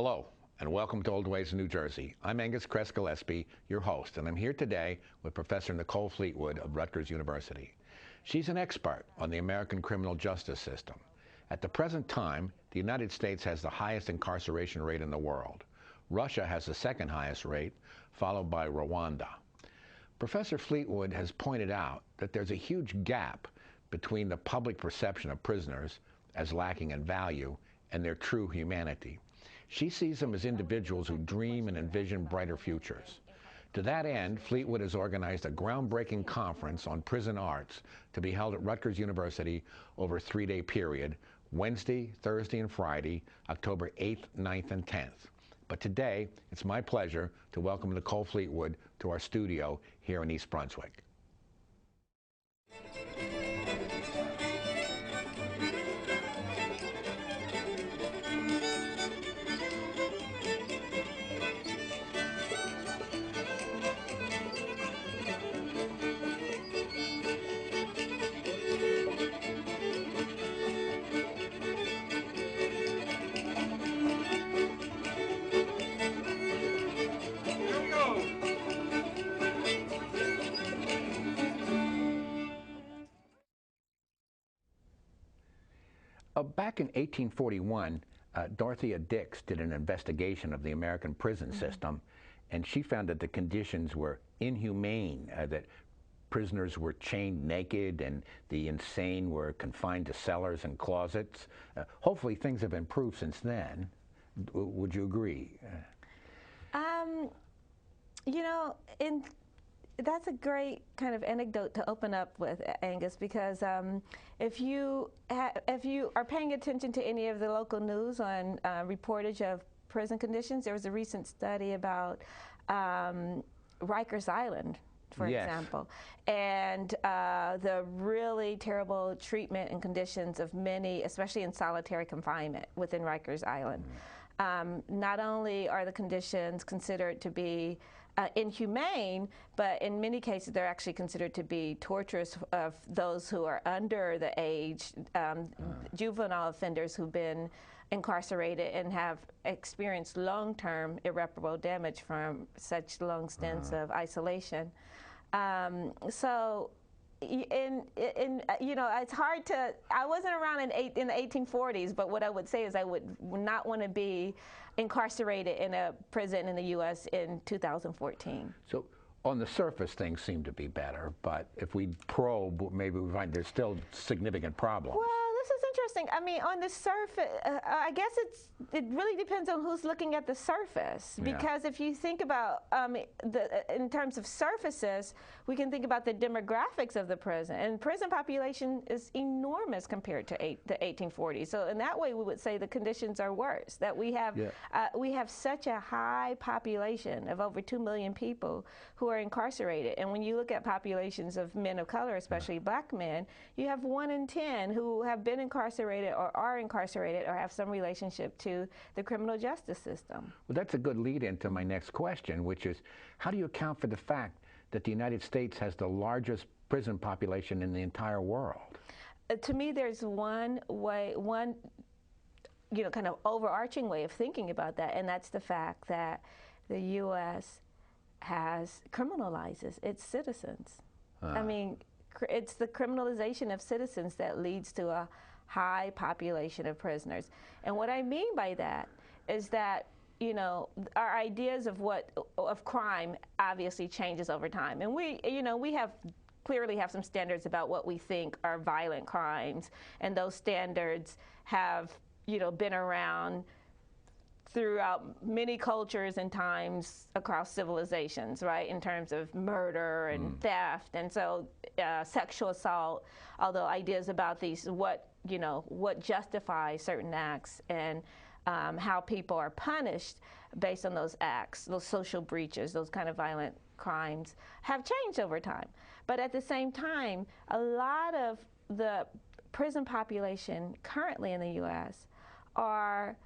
Hello, and welcome to Old Ways in New Jersey. I'm Angus Kress Gillespie, your host, and I'm here today with Professor Nicole Fleetwood of Rutgers University. She's an expert on the American criminal justice system. At the present time, the United States has the highest incarceration rate in the world. Russia has the second highest rate, followed by Rwanda. Professor Fleetwood has pointed out that there's a huge gap between the public perception of prisoners as lacking in value and their true humanity. She sees them as individuals who dream and envision brighter futures. To that end, Fleetwood has organized a groundbreaking conference on prison arts to be held at Rutgers University over a 3-day period, Wednesday, Thursday, and Friday, October 8th, 9th, and 10th. But today, it's my pleasure to welcome Nicole Fleetwood to our studio here in East Brunswick. Back in 1841, Dorothea Dix did an investigation of the American prison system, and she found that the conditions were inhumane, that prisoners were chained naked and the insane were confined to cellars and closets. Hopefully things have improved since then. Would you agree? You know, that's a great kind of anecdote to open up with, Angus, because if you are paying attention to any of the local news on reportage of prison conditions, there was a recent study about Rikers Island, for example, and the really terrible treatment and conditions of many, especially in solitary confinement within Rikers Island. Not only are the conditions considered to be inhumane, but in many cases they're actually considered to be torturous of those who are under the age, juvenile offenders who've been incarcerated and have experienced long-term irreparable damage from such long stints of isolation. So, you know, it's hard to, I wasn't around in the 1840s, but what I would say is I would not want to be incarcerated in a prison in the U.S. in 2014. So on the surface, things seem to be better, but if we probe, maybe we find there's still significant problems. Well, this is interesting. I mean, on the surface, I guess it really depends on who's looking at the surface. Because if you think about, in terms of surfaces, we can think about the demographics of the prison. And prison population is enormous compared to the 1840s. So in that way, we would say the conditions are worse. That we have such a high population of over 2 million people who are incarcerated. And when you look at populations of men of color, especially black men, you have 1 in 10 who have been incarcerated or are incarcerated or have some relationship to the criminal justice system. Well, that's a good lead into my next question, which is, how do you account for the fact that the United States has the largest prison population in the entire world? To me, there's one kind of overarching way of thinking about that, and that's the fact that the U.S. criminalizes its citizens. I mean, it's the criminalization of citizens that leads to a high population of prisoners. And what I mean by that is that, you know, our ideas of crime obviously changes over time. And we clearly have some standards about what we think are violent crimes. And those standards have, you know, been around throughout many cultures and times across civilizations, right, in terms of murder and theft. And so sexual assault, although ideas about these, what justifies certain acts and how people are punished based on those acts, those social breaches, those kind of violent crimes have changed over time. But at the same time, a lot of the prison population currently in the U.S. are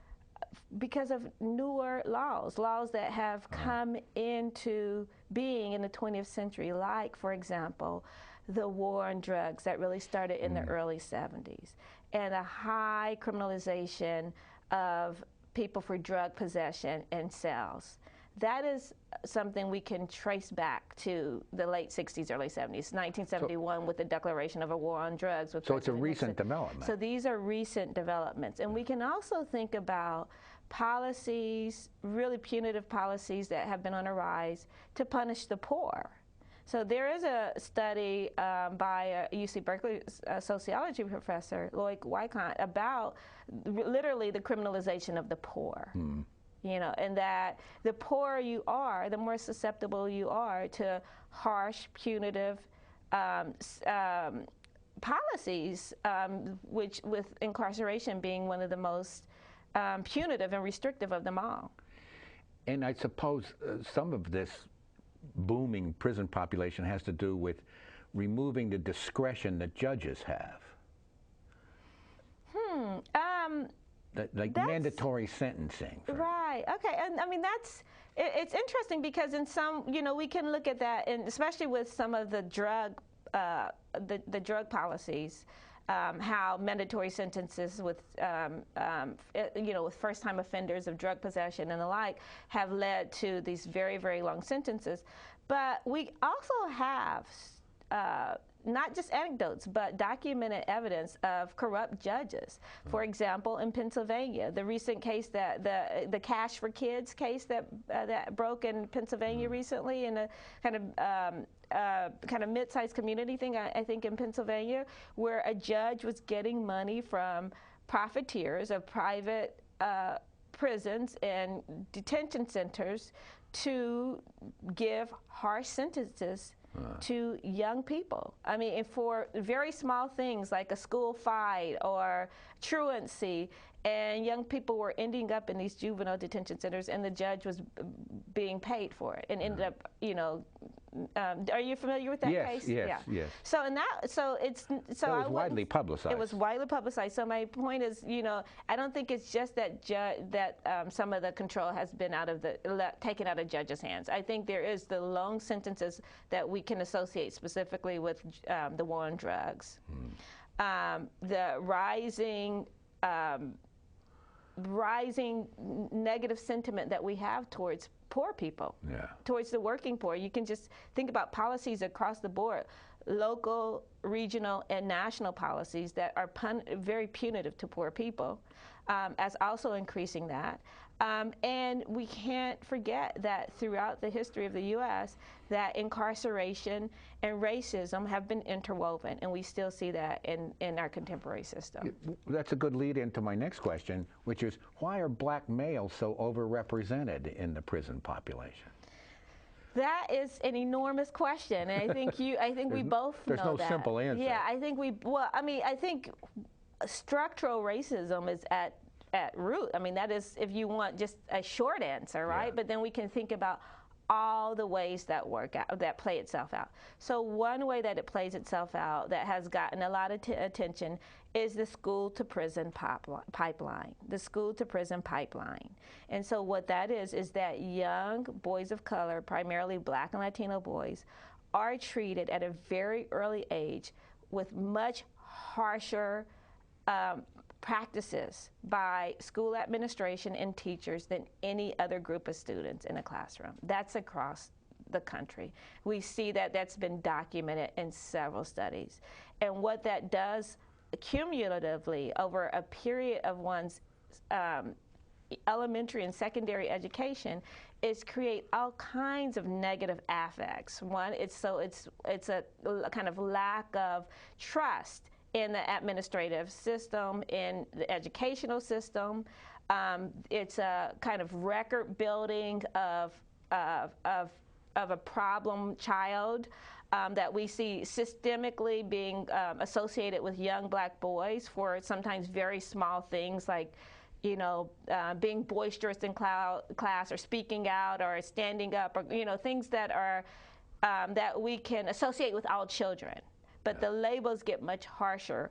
because of newer laws that have come into being in the 20th century, like, for example, the war on drugs that really started in the early 70s, and a high criminalization of people for drug possession in cells. That is something we can trace back to the late 60s, early 70s, 1971 with the declaration of a war on drugs. With So it's a President recent Nixon. development. So these are recent developments. And we can also think about policies, really punitive policies that have been on a rise to punish the poor. So there is a study by a UC Berkeley sociology professor, Lloyd Wycott, about literally the criminalization of the poor. You know, and that the poorer you are, the more susceptible you are to harsh, punitive policies, which with incarceration being one of the most punitive and restrictive of them all. And I suppose some of this booming prison population has to do with removing the discretion that judges have. Like mandatory sentencing. Right. Okay. And I mean, it's interesting because in some, you know, we can look at that, and especially with some of the drug drug policies, how mandatory sentences with, you know, with first-time offenders of drug possession and the like have led to these very, very long sentences. But we also have not just anecdotes, but documented evidence of corrupt judges. For example, in Pennsylvania, the recent case that the Cash for Kids case that broke in Pennsylvania recently, in a kind of mid-sized community thing, I think in Pennsylvania, where a judge was getting money from profiteers of private prisons and detention centers to give harsh sentences to young people. I mean, for very small things like a school fight or truancy, and young people were ending up in these juvenile detention centers, and the judge was being paid for it, and ended up, you know, are you familiar with that case? Yes. So it was widely publicized. It was widely publicized. So my point is, you know, I don't think it's just that some of the control has been taken out of judges' hands. I think there is the long sentences that we can associate specifically with the war on drugs, the rising negative sentiment that we have towards poor people, towards the working poor. You can just think about policies across the board, local, regional, and national policies that are very punitive to poor people, as also increasing that. And we can't forget that throughout the history of the U.S., that incarceration and racism have been interwoven, and we still see that in our contemporary system. That's a good lead into my next question, which is, why are black males so overrepresented in the prison population? That is an enormous question, and I think we both know that. There's no simple answer. Yeah, I think structural racism is at root. I mean, that is, if you want just a short answer, right? But then we can think about all the ways that play itself out. So one way that it plays itself out that has gotten a lot of attention is the school to prison pipeline. The school to prison pipeline. And so what that is that young boys of color, primarily Black and Latino boys, are treated at a very early age with much harsher practices by school administration and teachers than any other group of students in a classroom. That's across the country. We see that that's been documented in several studies. And what that does cumulatively over a period of one's elementary and secondary education is create all kinds of negative affects. One, it's a kind of lack of trust in the administrative system, in the educational system. It's a kind of record building of a problem child that we see systemically being associated with young Black boys for sometimes very small things like, you know, being boisterous in class or speaking out or standing up, or, you know, things that are that we can associate with all children. But the labels get much harsher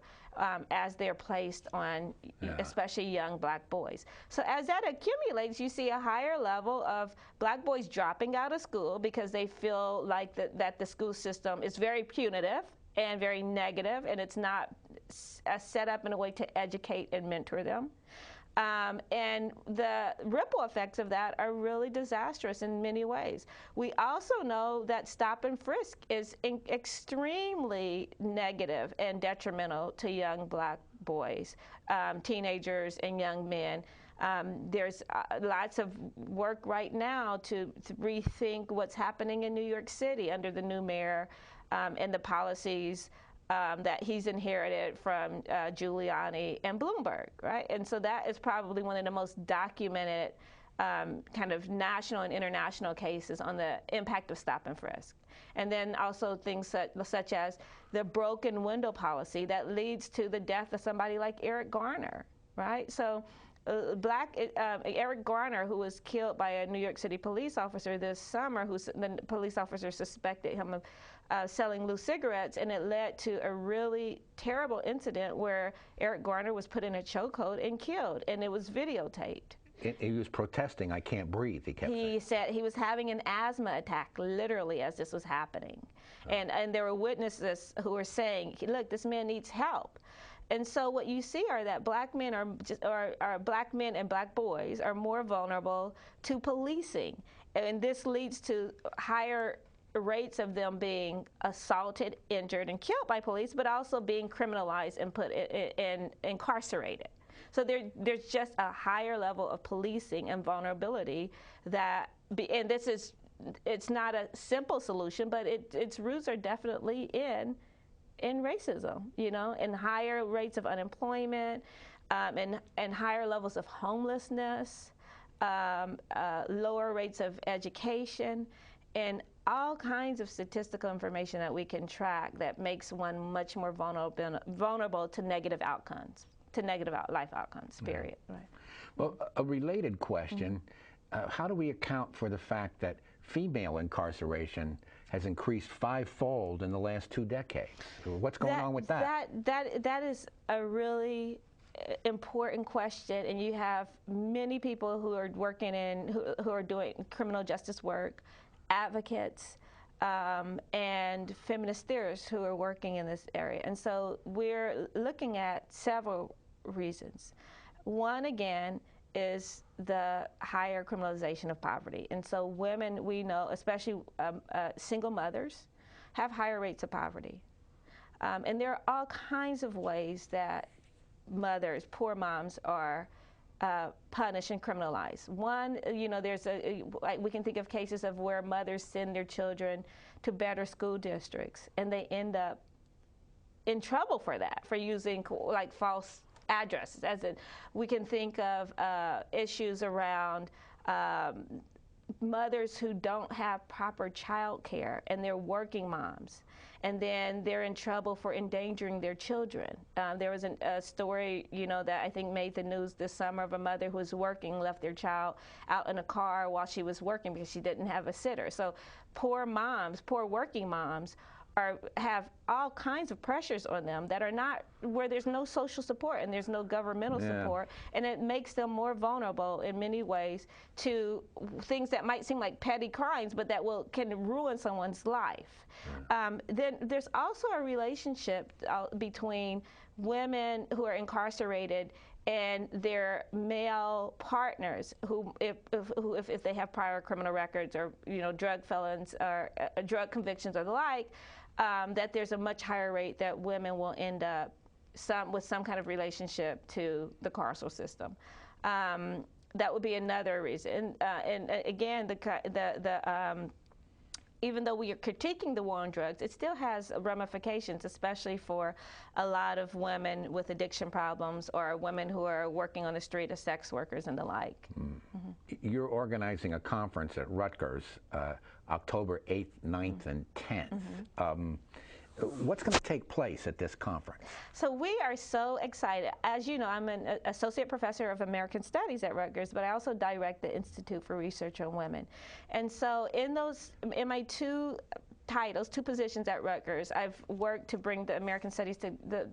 as they're placed on especially young Black boys. So as that accumulates, you see a higher level of Black boys dropping out of school because they feel like that the school system is very punitive and very negative, and it's not set up in a way to educate and mentor them. And the ripple effects of that are really disastrous in many ways. We also know that stop and frisk is extremely negative and detrimental to young black boys, teenagers, and young men. There's lots of work right now to rethink what's happening in New York City under the new mayor and the policies that he's inherited from Giuliani and Bloomberg, right? And so that is probably one of the most documented kind of national and international cases on the impact of stop and frisk. And then also things such as the broken window policy that leads to the death of somebody like Eric Garner, right? So Eric Garner, who was killed by a New York City police officer this summer, the police officer suspected him of selling loose cigarettes, and it led to a really terrible incident where Eric Garner was put in a chokehold and killed, and it was videotaped. He was protesting, "I can't breathe," he kept saying. He said he was having an asthma attack, literally, as this was happening. Oh. And there were witnesses who were saying, look, this man needs help. And so what you see are that black men black men and black boys are more vulnerable to policing. And this leads to higher rates of them being assaulted, injured, and killed by police, but also being criminalized and put in incarcerated. So there's just a higher level of policing and vulnerability and it's not a simple solution, but its roots are definitely in racism, and higher rates of unemployment, and higher levels of homelessness, lower rates of education, and all kinds of statistical information that we can track that makes one much more vulnerable to negative outcomes, to negative life outcomes, period. Right. Well, a related question, how do we account for the fact that female incarceration has increased fivefold in the last 2 decades? What's going on with that? That is a really important question, and you have many people who are working who are doing criminal justice work, advocates, and feminist theorists who are working in this area. And so we're looking at several reasons. One, again, is the higher criminalization of poverty. And so women, we know, especially single mothers, have higher rates of poverty. And there are all kinds of ways that mothers, poor moms, are punished and criminalized. One, we can think of cases of where mothers send their children to better school districts, and they end up in trouble for that, for using false addresses. We can think of issues around mothers who don't have proper child care, and they're working moms, and then they're in trouble for endangering their children. There was a story, that I think made the news this summer of a mother who was working, left their child out in a car while she was working because she didn't have a sitter. So poor working moms have all kinds of pressures on them that are not, where there's no social support and there's no governmental support, and it makes them more vulnerable in many ways to things that might seem like petty crimes, but that can ruin someone's life. Then there's also a relationship between women who are incarcerated and their male partners who, if they have prior criminal records or drug felons or drug convictions or the like, that there's a much higher rate that women will end up with some kind of relationship to the carceral system. That would be another reason. And again, even though we are critiquing the war on drugs, it still has ramifications, especially for a lot of women with addiction problems or women who are working on the street as sex workers and the like. You're organizing a conference at Rutgers, October 8th, 9th, and 10th. What's going to take place at this conference? So we are so excited. As you know, I'm an associate professor of American Studies at Rutgers, but I also direct the Institute for Research on Women. And so in my two positions at Rutgers, I've worked to bring the American Studies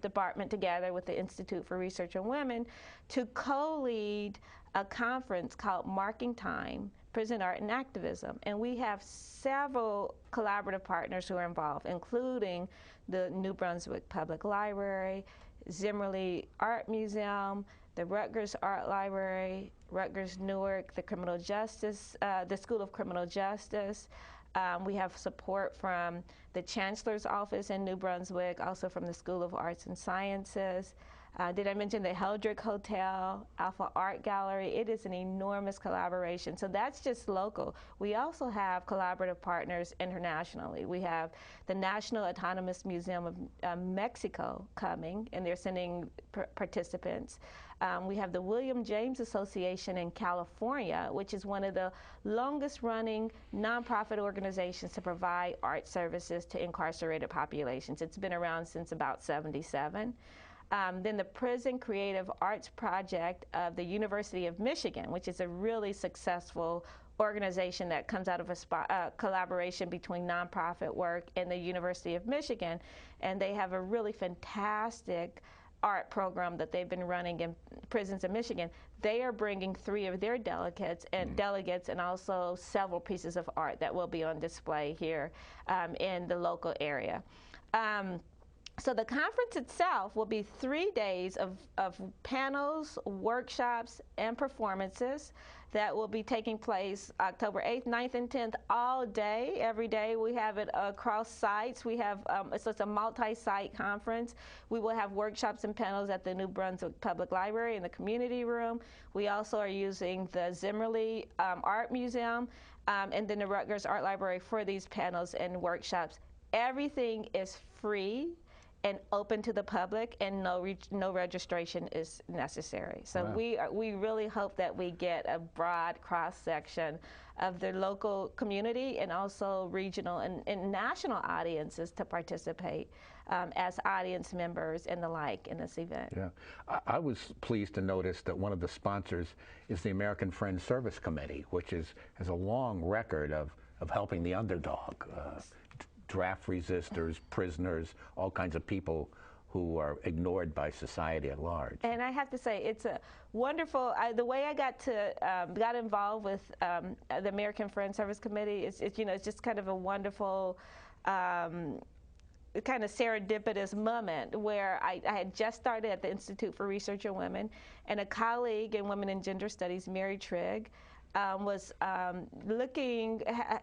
department together with the Institute for Research on Women to co-lead a conference called Marking Time, Prison Art and Activism. And we have several collaborative partners who are involved, including the New Brunswick Public Library, Zimmerly Art Museum, the Rutgers Art Library, Rutgers Newark, the Criminal Justice, the School of Criminal Justice. We have support from the Chancellor's Office in New Brunswick, also from the School of Arts and Sciences. Did I mention the Heldrick Hotel, Alpha Art Gallery? It is an enormous collaboration. So that's just local. We also have collaborative partners internationally. We have the National Autonomous Museum of Mexico coming, and they're sending participants. We have the William James Association in California, which is one of the longest running nonprofit organizations to provide art services to incarcerated populations. It's been around since about '77. Then the Prison Creative Arts Project of the University of Michigan, which is a really successful organization that comes out of a collaboration between nonprofit work and the University of Michigan. And they have a really fantastic art program that they've been running in prisons in Michigan. They are bringing 3 of their delegates and also several pieces of art that will be on display here in the local area. So the conference itself will be 3 days of panels, workshops, and performances that will be taking place October 8th, 9th, and 10th, all day, every day. We have it across sites. We have, so it's a multi-site conference. We will have workshops and panels at the New Brunswick Public Library in the community room. We also are using the Zimmerly Art Museum and then the Rutgers Art Library for these panels and workshops. Everything is free and open to the public, and no registration is necessary. So wow. we really hope that we get a broad cross-section of the local community and also regional and national audiences to participate as audience members and the like in this event. Yeah, I was pleased to notice that one of the sponsors is the American Friends Service Committee, which has a long record of helping the underdog. Draft resistors, prisoners, all kinds of people who are ignored by society at large. And I have to say, it's a wonderful, the way I got involved with the American Friends Service Committee, it's just kind of a wonderful, kind of serendipitous moment where I had just started at the Institute for Research on Women, and a colleague in Women and Gender Studies, Mary Trigg, was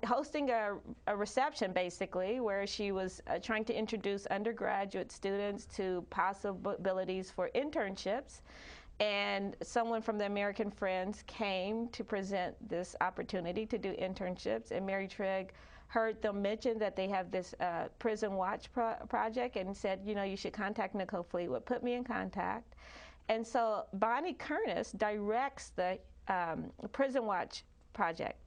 hosting a reception, basically, where she was trying to introduce undergraduate students to possibilities for internships. And someone from the American Friends came to present this opportunity to do internships. And Mary Trigg heard them mention that they have this Prison Watch project and said, you should contact Nicole Fleetwood, put me in contact. And so Bonnie Kernis directs the Prison Watch project.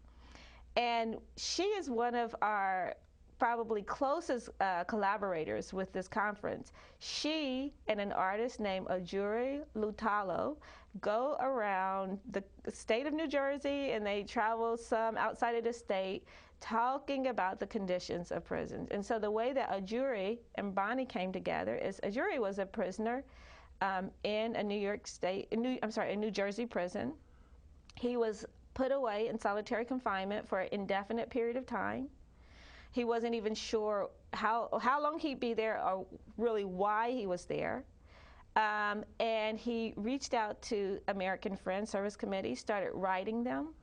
And she is one of our probably closest collaborators with this conference. She and an artist named Ajuri Lutalo go around the state of New Jersey, and they travel some outside of the state talking about the conditions of prisons. And so the way that Ajuri and Bonnie came together is Ajuri was a prisoner in a New Jersey prison. He was put away in solitary confinement for an indefinite period of time. He wasn't even sure how long he'd be there or really why he was there. And he reached out to American Friends Service Committee, started writing them,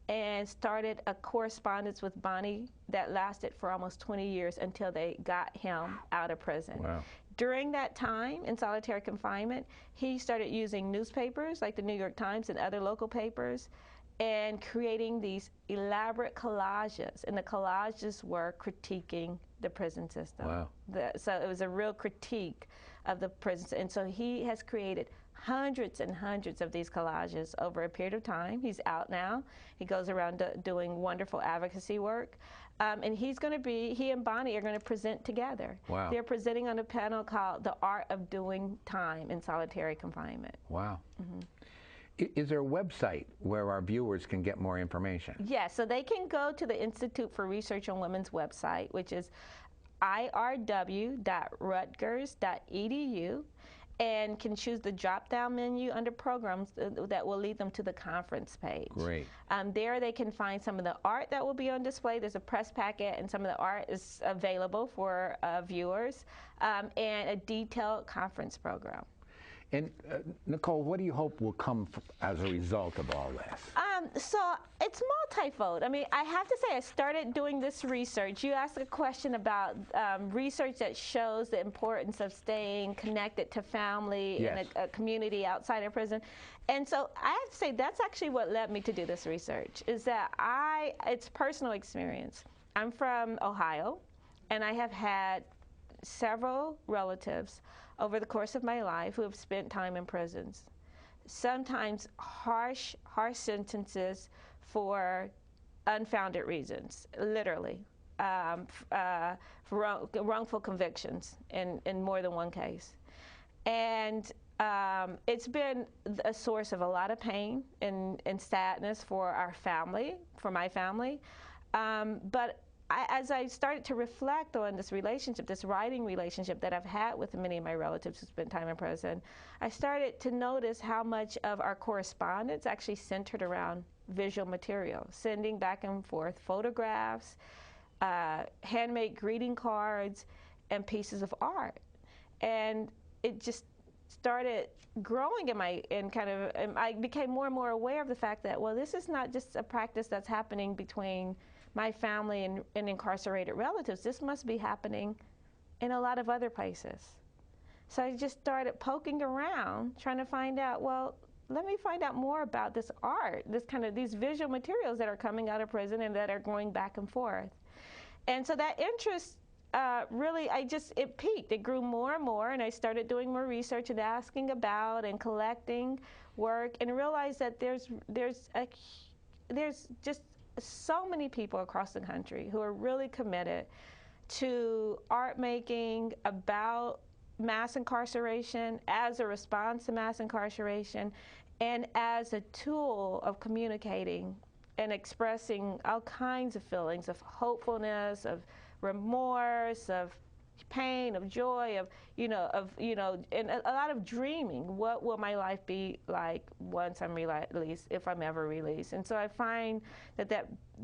and started a correspondence with Bonnie that lasted for almost 20 years until they got him out of prison. Wow. During that time in solitary confinement, he started using newspapers like the New York Times and other local papers and creating these elaborate collages. And the collages were critiquing the prison system. Wow. So it was a real critique of the prisons. And so he has created hundreds and hundreds of these collages over a period of time. He's out now. He goes around doing wonderful advocacy work. And he and Bonnie are going to present together. Wow. They're presenting on a panel called The Art of Doing Time in Solitary Confinement. Wow. Mm-hmm. Is there a website where our viewers can get more information? Yes, so they can go to the Institute for Research on Women's website, which is irw.rutgers.edu, and can choose the drop-down menu under programs that will lead them to the conference page. Great. There they can find some of the art that will be on display. There's a press packet, and some of the art is available for viewers, and a detailed conference program. And Nicole, what do you hope will come as a result of all this? So it's multifold. I mean, I have to say, I started doing this research. You asked a question about research that shows the importance of staying connected to family. Yes. And a community outside of prison. And so I have to say, that's actually what led me to do this research, is that it's personal experience. I'm from Ohio, and I have had several relatives over the course of my life who have spent time in prisons. Sometimes harsh sentences for unfounded reasons, literally, for wrongful convictions in more than one case. And it's been a source of a lot of pain and sadness for our family, for my family. But as I started to reflect on this relationship, this writing relationship that I've had with many of my relatives who spent time in prison, I started to notice how much of our correspondence actually centered around visual material, sending back and forth photographs, handmade greeting cards, and pieces of art. And it just started growing I became more and more aware of the fact that, well, this is not just a practice that's happening between my family and incarcerated relatives. This must be happening in a lot of other places. So I just started poking around, trying to find out, well, let me find out more about this art, these visual materials that are coming out of prison and that are going back and forth. And so that interest really, it peaked. It grew more and more, and I started doing more research and asking about and collecting work, and realized that there's just so many people across the country who are really committed to art making about mass incarceration, as a response to mass incarceration, and as a tool of communicating and expressing all kinds of feelings of hopefulness, of remorse, of pain, of joy, and a lot of dreaming. What will my life be like once I'm released, if I'm ever released? And so I find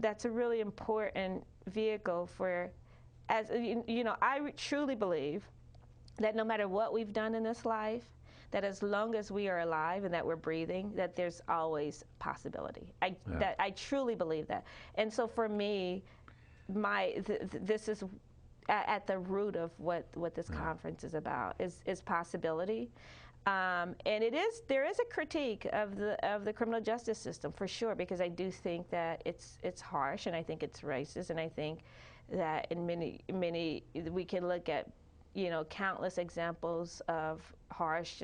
that's a really important vehicle for, I truly believe that no matter what we've done in this life, that as long as we are alive and that we're breathing, that there's always possibility. I truly believe that. And so for me, this is at the root of what this conference is about, is possibility. And there is a critique of the criminal justice system, for sure, because I do think that it's harsh, and I think it's racist, and I think that in many we can look at countless examples of harsh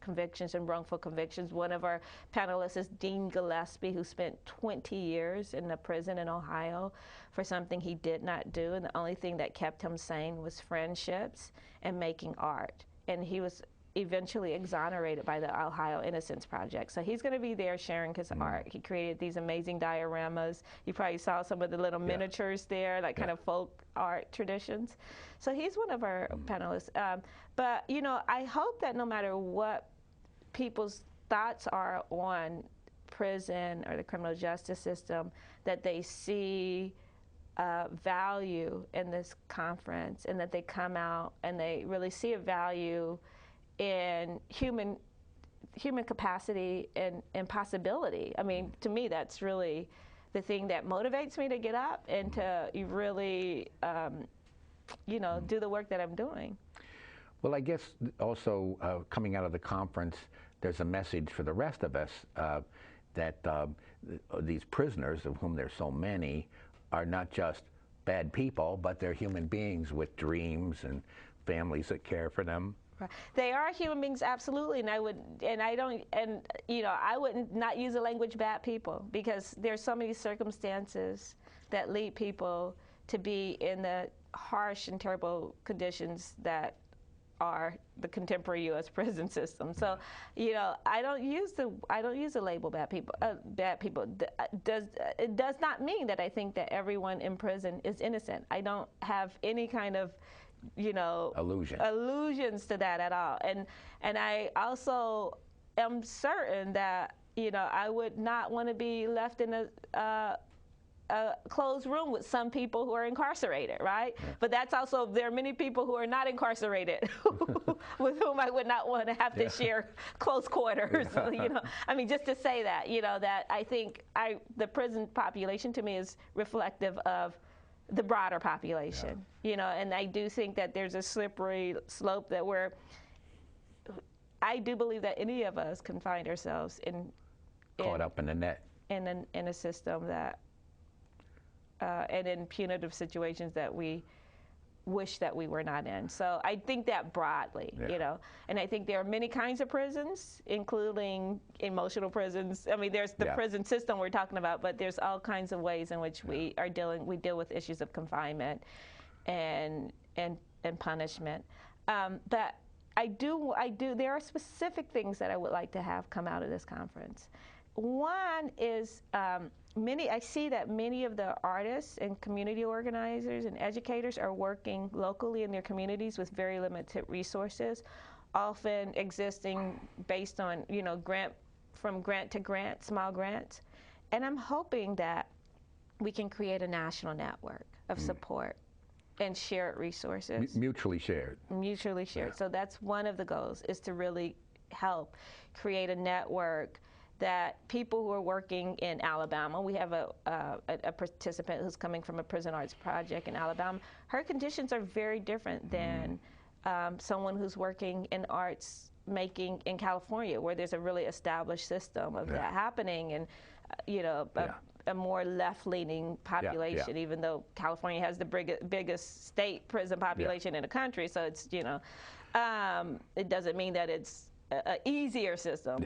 convictions and wrongful convictions. One of our panelists is Dean Gillespie, who spent 20 years in a prison in Ohio for something he did not do, and the only thing that kept him sane was friendships and making art. And he was eventually exonerated by the Ohio Innocence Project. So he's going to be there sharing his art. He created these amazing dioramas. You probably saw some of the little miniatures there, like kind of folk art traditions. So he's one of our panelists. But, I hope that no matter what people's thoughts are on prison or the criminal justice system, that they see value in this conference, and that they come out and they really see a value in human capacity and possibility. I mean, to me, that's really the thing that motivates me to get up and to really, do the work that I'm doing. Well, I guess also coming out of the conference, there's a message for the rest of us that these prisoners, of whom there's so many, are not just bad people, but they're human beings with dreams and families that care for them. They are human beings, absolutely, and I wouldn't not use the language "bad people," because there's so many circumstances that lead people to be in the harsh and terrible conditions that are the contemporary U.S. prison system. So, I don't use the label "bad people." It does not mean that I think that everyone in prison is innocent. I don't have any kind of allusions to that at all. And I also am certain that, I would not want to be left in a closed room with some people who are incarcerated, right? Yeah. But that's also, there are many people who are not incarcerated with whom I would not want to have to share close quarters, I mean, just to say that, that I think the prison population to me is reflective of the broader population, and I do think that there's a slippery slope that I do believe that any of us can find ourselves caught up in the net. In a system that, and in punitive situations that we wish that we were not in. So I think that broadly, and I think there are many kinds of prisons, including emotional prisons. I mean, there's the prison system we're talking about, but there's all kinds of ways in which we deal with issues of confinement and punishment. But there are specific things that I would like to have come out of this conference. One is I see that many of the artists and community organizers and educators are working locally in their communities with very limited resources, often existing based on, from grant to grant, small grants. And I'm hoping that we can create a national network of support and shared resources. Mutually shared. Mutually shared. So that's one of the goals, is to really help create a network that people who are working in Alabama, we have a participant who's coming from a prison arts project in Alabama. Her conditions are very different than someone who's working in arts making in California, where there's a really established system of that happening, and a more left-leaning population, even though California has the biggest state prison population in the country. So it's, it doesn't mean that it's an easier system.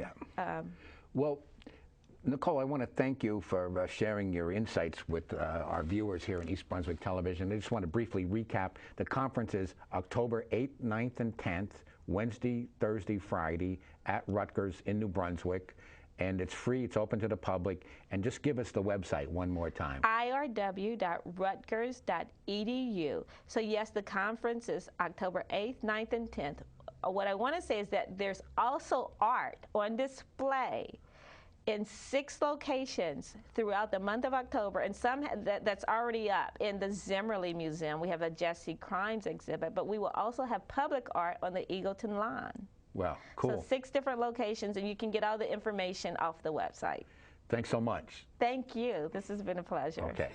Well, Nicole, I want to thank you for sharing your insights with our viewers here in East Brunswick Television. I just want to briefly recap. The conference is October 8th, 9th, and 10th, Wednesday, Thursday, Friday, at Rutgers in New Brunswick. And it's free, it's open to the public. And just give us the website one more time. irw.rutgers.edu. So yes, the conference is October 8th, 9th, and 10th. What I want to say is that there's also art on display in 6 locations throughout the month of October, and some that's already up in the Zimmerly Museum. We have a Jesse Crimes exhibit, but we will also have public art on the Eagleton Lawn. Wow, cool. So 6 different locations, and you can get all the information off the website. Thanks so much. Thank you. This has been a pleasure. Okay.